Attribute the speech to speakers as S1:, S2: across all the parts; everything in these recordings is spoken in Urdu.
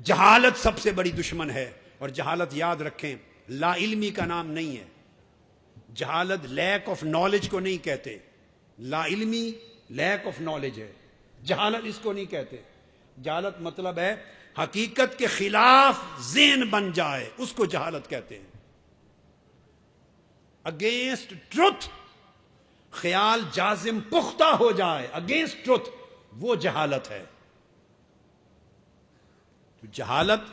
S1: جہالت سب سے بڑی دشمن ہے. اور جہالت یاد رکھیں لا علمی کا نام نہیں ہے. جہالت لیک آف نالج کو نہیں کہتے. لا علمی لیک آف نالج ہے, جہالت اس کو نہیں کہتے. جہالت مطلب ہے حقیقت کے خلاف ذہن بن جائے, اس کو جہالت کہتے ہیں. اگینسٹ ٹروتھ خیال جازم پختہ ہو جائے, اگینسٹ ٹروتھ, وہ جہالت ہے. تو جہالت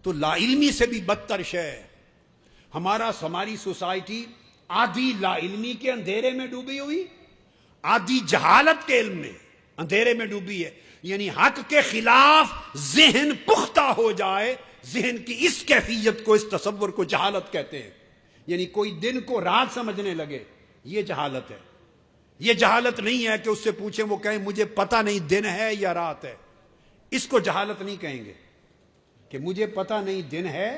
S1: تو لا علمی سے بھی بدتر شے ہے. ہماری سوسائٹی آدھی لا علمی کے اندھیرے میں ڈوبی ہوئی, آدھی جہالت کے علم میں اندھیرے میں ڈوبی ہے. یعنی حق کے خلاف ذہن پختہ ہو جائے, ذہن کی اس کیفیت کو, اس تصور کو جہالت کہتے ہیں. یعنی کوئی دن کو رات سمجھنے لگے, یہ جہالت ہے. یہ جہالت نہیں ہے کہ اس سے پوچھیں وہ کہیں مجھے پتہ نہیں دن ہے یا رات ہے. اس کو جہالت نہیں کہیں گے کہ مجھے پتہ نہیں دن ہے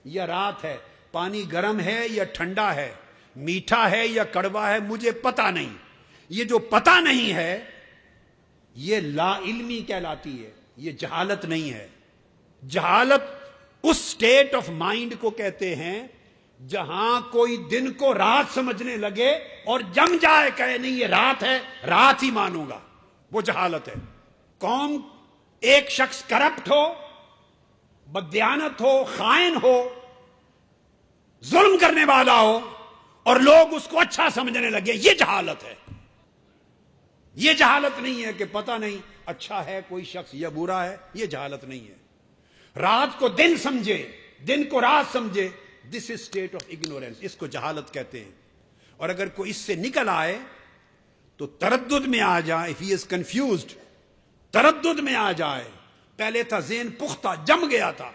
S1: یا رات ہے, پانی گرم ہے یا ٹھنڈا ہے, میٹھا ہے یا کڑوا ہے, مجھے پتہ نہیں. یہ جو پتہ نہیں ہے یہ لا علمی کہلاتی ہے, یہ جہالت نہیں ہے. جہالت اس سٹیٹ آف مائنڈ کو کہتے ہیں جہاں کوئی دن کو رات سمجھنے لگے اور جم جائے, کہے نہیں یہ رات ہے, رات ہی مانوں گا, وہ جہالت ہے. قوم ایک شخص کرپٹ ہو, بددیانت ہو, خائن ہو, ظلم کرنے والا ہو اور لوگ اس کو اچھا سمجھنے لگے, یہ جہالت ہے. یہ جہالت نہیں ہے کہ پتہ نہیں اچھا ہے کوئی شخص یا برا ہے, یہ جہالت نہیں ہے. رات کو دن سمجھے, دن کو رات سمجھے, دس از اسٹیٹ آف اگنورینس, اس کو جہالت کہتے ہیں. اور اگر کوئی اس سے نکل آئے تو تردد میں آ جائے, if he is confused, تردد میں آ جائے. پہلے تھا ذہن پختہ, جم گیا تھا,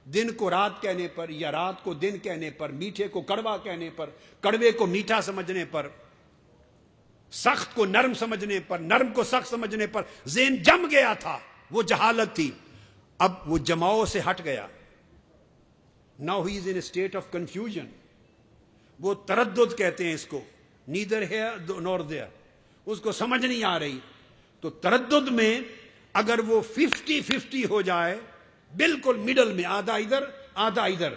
S1: دن کو رات کہنے پر یا رات کو دن کہنے پر, میٹھے کو کڑوا کہنے پر, کڑوے کو میٹھا سمجھنے پر, سخت کو نرم سمجھنے پر, نرم کو سخت سمجھنے پر ذہن جم گیا تھا, وہ جہالت تھی. اب وہ جماؤ سے ہٹ گیا. Now he is in a state of confusion. وہ تردد کہتے ہیں اس کو, neither here nor there, اس کو سمجھ نہیں آ رہی. تو تردد میں اگر وہ 50-50 ہو جائے, بالکل مڈل میں, آدھا ادھر آدھا ادھر,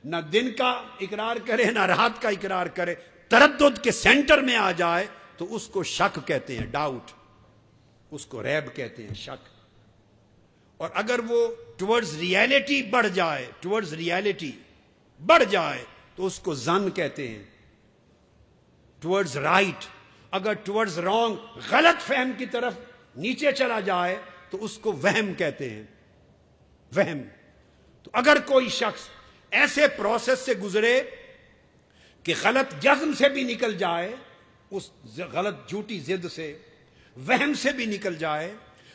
S1: نہ دن کا اقرار کرے نہ رات کا اقرار کرے, تردد کے سینٹر میں آ جائے تو اس کو شک کہتے ہیں, ڈاؤٹ, اس کو ریب کہتے ہیں, شک. اور اگر وہ ٹورڈز ریالٹی بڑھ جائے, ٹورڈز ریالٹی بڑھ جائے تو اس کو ظن کہتے ہیں, ٹورڈز رائٹ. اگر ٹورڈز رانگ, غلط فہم کی طرف نیچے چلا جائے تو اس کو وہم کہتے ہیں, وہم. تو اگر کوئی شخص ایسے پروسیس سے گزرے کہ غلط جزم سے بھی نکل جائے, اس غلط جھوٹی ضد سے, وہم سے بھی نکل جائے,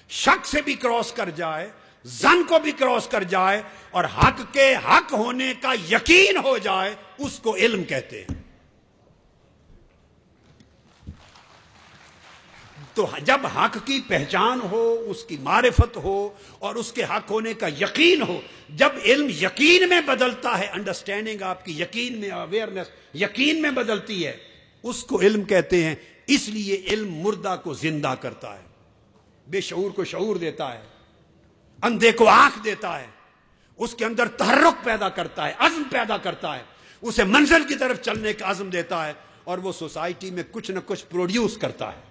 S1: شک سے بھی کراس کر جائے, ظن کو بھی کراس کر جائے, اور حق کے حق ہونے کا یقین ہو جائے, اس کو علم کہتے ہیں. تو جب حق کی پہچان ہو, اس کی معرفت ہو اور اس کے حق ہونے کا یقین ہو, جب علم یقین میں بدلتا ہے, انڈرسٹینڈنگ آپ کی یقین میں, اویئرنیس یقین میں بدلتی ہے, اس کو علم کہتے ہیں. اس لیے علم مردہ کو زندہ کرتا ہے, بے شعور کو شعور دیتا ہے, اندھے کو آنکھ دیتا ہے, اس کے اندر تحرک پیدا کرتا ہے, عزم پیدا کرتا ہے, اسے منزل کی طرف چلنے کا عزم دیتا ہے, اور وہ سوسائٹی میں کچھ نہ کچھ پروڈیوس کرتا ہے.